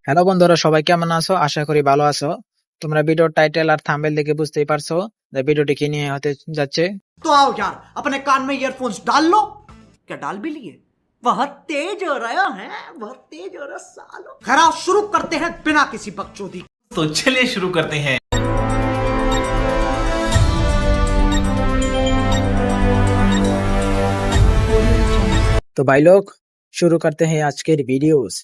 Hello বন্ধুরা, সবাই কেমন আছো? আশা করি ভালো আছো। তোমরা ভিডিওর টাইটেল আর থাম্বনেল দেখে বুঝতেই পারছো যে ভিডিওটি কি নিয়ে হতে যাচ্ছে। तो आओ यार, अपने कान में ईयरफोन्स डाल लो। क्या डाल भी लिए? बहुत तेज हो रहा है, बहुत तेज हो रहा सालो। खैर आओ शुरू करते हैं बिना किसी बकचोदी। तो चलिए शुरू करते हैं। तो भाई लोग, शुरू करते हैं आज के वीडियोस।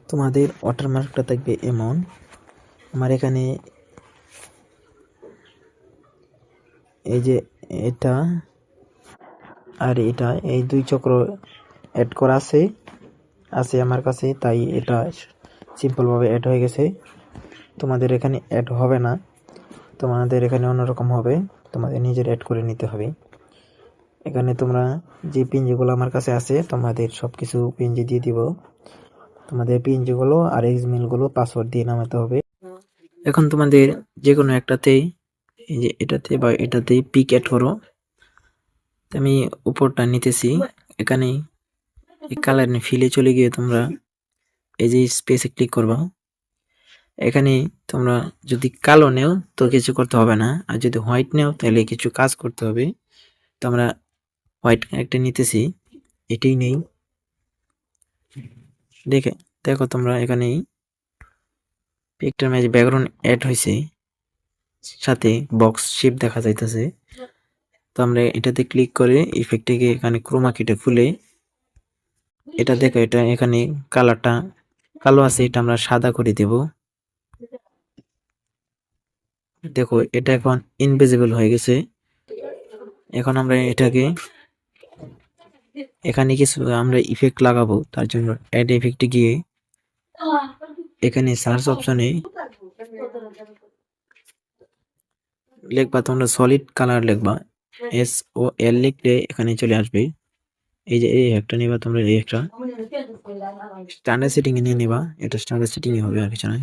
তোমাদের ওয়াটারমার্কটা থাকবে এমন, আমার এখানে এই যে এটা আর এটা, এই দুই চক্র অ্যাড করা আছে আমার কাছে, তাই এটা সিম্পল ভাবে অ্যাড হয়ে গেছে। তোমাদের এখানে অ্যাড হবে না, তোমাদের এখানে অন্যরকম হবে, তোমাদের নিজের অ্যাড করে নিতে হবে। এখানে তোমরা যে পিনজিগুলো আমার কাছে আছে, তোমাদের সবকিছু পিনজি দিয়ে দিব। তোমাদের পিনজিগুলো আর এক্সমেলগুলো পাসওয়ার্ড দিয়ে নামাতে হবে। এখন তোমাদের যে কোনো একটাতেই, এই যে এটাতে বা এটাতেই পিক অ্যাড করো। আমি উপরটা নিতেছি, এখানে এই কালার ফিলে চলে গিয়ে তোমরা এই যে স্পেসে ক্লিক করবা। এখানে তোমরা যদি কালো নেও তো কিছু করতে হবে না, আর যদি হোয়াইট নেও তাহলে কিছু কাজ করতে হবে। তো আমরা হোয়াইট একটা নিতেছি, এটাই নেই। দেখো তোমরা এখানে পিকটার ম্যাচ ব্যাকগ্রাউন্ড অ্যাড হয়েছে, সাথে বক্স শেপ দেখা যাইতেছে। তো আমরা এটাতে ক্লিক করে ইফেক্টে এখানে ক্রোমা কিটা খুলে, এটা দেখো, এটা এখানে কালারটা কালো আছে, এটা আমরা সাদা করে দেব। দেখো এটা এখন ইনভিজিবল হয়ে গেছে। এখন আমরা এটাকে এখানে কিছু আমরা ইফেক্ট লাগাবো, তার জন্য অ্যাড ইফেক্টে গিয়ে এখানে সার্চ অপশনে লিখবা তোমরা সলিড কালার লিখবা, SOL লিখলে এখানে চলে আসবে। এই যে এই একটা নিবা তোমরা, এই একটা স্ট্যান্ডার্ড সেটিং এ নিয়ে নিবা, এটা স্ট্যান্ডার্ড সেটিং এ হবে আর কিছু না।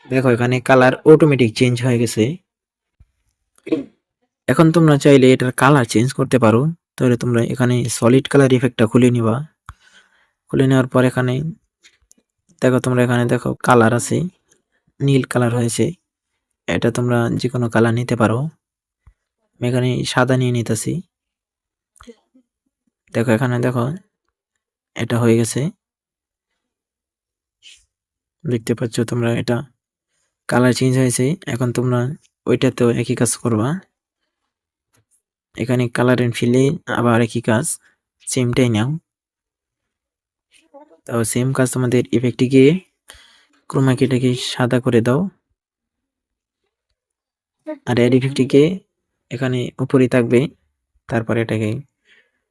দেখো এখানে কালার অটোমেটিক চেঞ্জ হয়ে গেছে। এখন তোমরা চাইলে এটার কালার চেঞ্জ করতে পারো, তাহলে তোমরা এখানে সলিড কালার ইফেক্টটা খুলে নিবা। খুলে নেওয়ার পর এখানে দেখো, তোমরা এখানে দেখো কালার আছে, নীল কালার হয়েছে। এটা তোমরা যে কোনো কালার নিতে পারো। আমি এখানে সাদা নিয়ে নিতেছি। দেখো এখানে দেখো এটা হয়ে গেছে, দেখতে পাচ্ছ তোমরা, এটা কালার চেঞ্জ হয়েছে। এখন তোমরা ওইটাতেও একই কাজ করবা, এখানে কালার এন্ড ফিলে আবার একই কাজ, সেমটাই নাও। তো সেম কাজ তোমাদের ইফেক্টে গিয়ে ক্রোমা কিটাকে সাদা করে দাও, আর এর ইফেক্টে গিয়ে এখানে উপরে থাকবে, তারপর এটাকে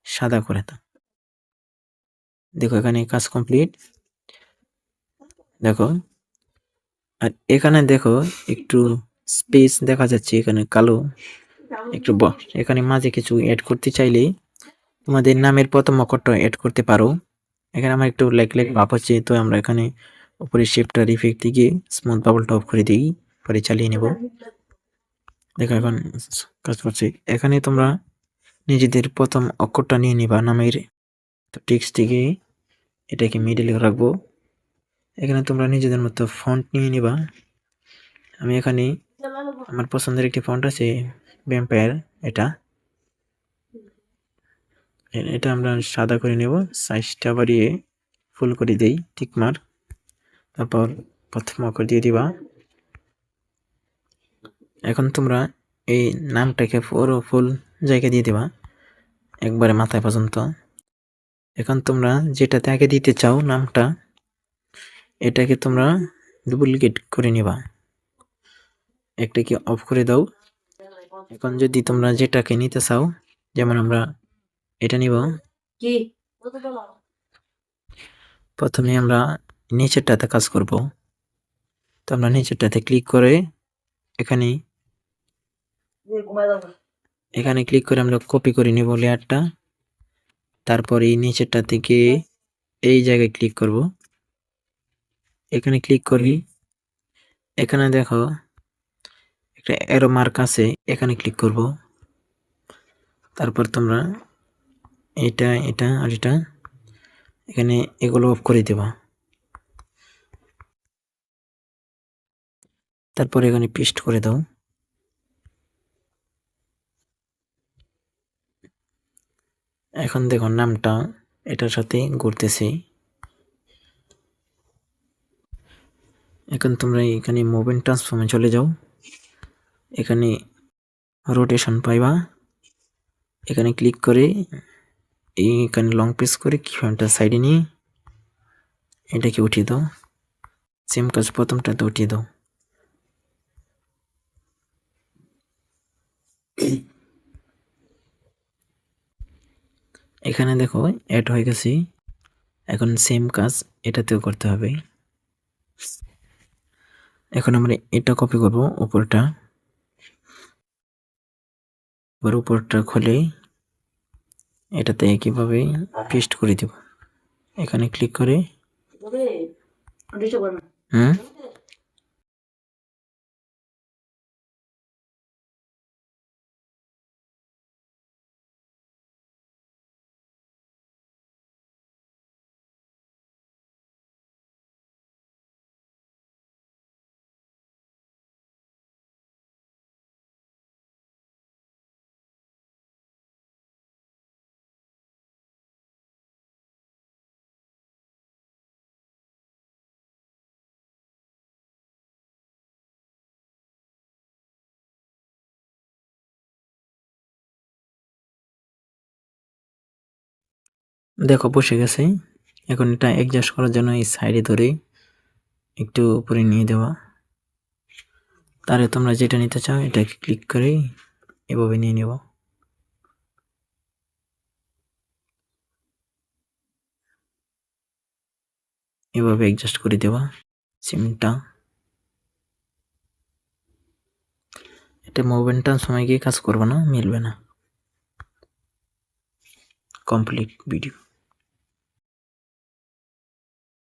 সাদা করে দাও। দেখো এখানে কাজ কমপ্লিট। দেখো, আর এখানে দেখো একটু স্পেস দেখা যাচ্ছে, এখানে কালো একটু এখানে মাঝে কিছু অ্যাড করতে চাইলে তোমাদের নামের প্রথম অক্ষরটা অ্যাড করতে পারো। এখানে আমার একটু লেগ ভাব হচ্ছে, তো আমরা এখানে উপরে শেপটার ইফেক্ট দিয়ে স্মুথ বাবলটা অফ করে দিই, পরে চালিয়ে নেব। দেখো এখন কাজ করছে। এখানে তোমরা নিজেদের প্রথম অক্ষরটা নিয়ে নিবা নামের, তো টেক্সট থেকে এটাকে মিডলে রাখবো। এখানে তোমরা নিজেদের মতো ফন্ট নিয়ে নিবা। আমি এখানে আমার পছন্দের একটি ফন্ট আছে, ভ্যাম্পায়ার, এটা আমরা সাদা করে নেব। সাইজটা বাড়িয়ে ফুল করে দেই, টিক মার্ক, তারপর প্রথম অক্ষর দিয়ে দিবা। এখন তোমরা এই নামটাকে পুরো ফুল জায়গা দিয়ে দিবা, একবারে মাথায় পর্যন্ত। এখন তোমরা যেটাতে আগে দিতে চাও নামটা, এটাকে তোমরা ডুপ্লিকেট করে নিবা, একটাকে অফ করে দাও। এখন যদি তোমরা যেটাকে নিতে চাও, যেমন আমরা এটা নিব, প্রথমে আমরা নিচেরটাতে কাজ করব। তো আমরা নিচেরটাতে ক্লিক করে এখানে এখানে ক্লিক করে আমরা কপি করে নেব লেয়ারটা। তারপর এই নিচেরটা থেকে এই জায়গায় ক্লিক করব। এখানে ক্লিক করি, এখানে দেখো একটা অ্যারো মার্ক আছে, এখানে ক্লিক করব। তারপর তোমরা এটা আর এটা এখানে এগুলো অফ করে দেবা। তারপর এখানে পেস্ট করে দাও। এখন দেখো নামটা এটার সাথে ঘুরতেছে। এখন তোমরা এখানে মুভমেন্ট ট্রান্সফর্মে চলে যাও, এখানে রোটেশন পাইবা, এখানে ক্লিক করে এখানে লং প্রেস করে কিফ্রেমটা সাইডে নিয়ে এটাকে উঠিয়ে দাও। সেম কাজ প্রথমটাতে উঠিয়ে দাও। এখানে দেখো অ্যাড হয়ে গেছে। এখন সেম কাজ এটাতেও করতে হবে। এখন আমরা এটা কপি করব উপরটা, এবার উপরটা খুলে এটাতে একইভাবে পেস্ট করে দেব। এখানে ক্লিক করে দেখো বসে গেছে। এখন এটা অ্যাডজাস্ট করার জন্য এই সাইডে ধরে একটু উপরে নিয়ে দেওয়া। তাহলে তোমরা যেটা নিতে চাও এটাকে ক্লিক করে এভাবে নিয়ে নেব। এভাবে অ্যাডজাস্ট করে দেওয়া সিমটা। এটা মুভমেন্টটা সময় গিয়ে কাজ করবে না, মিলবে না। Complete video.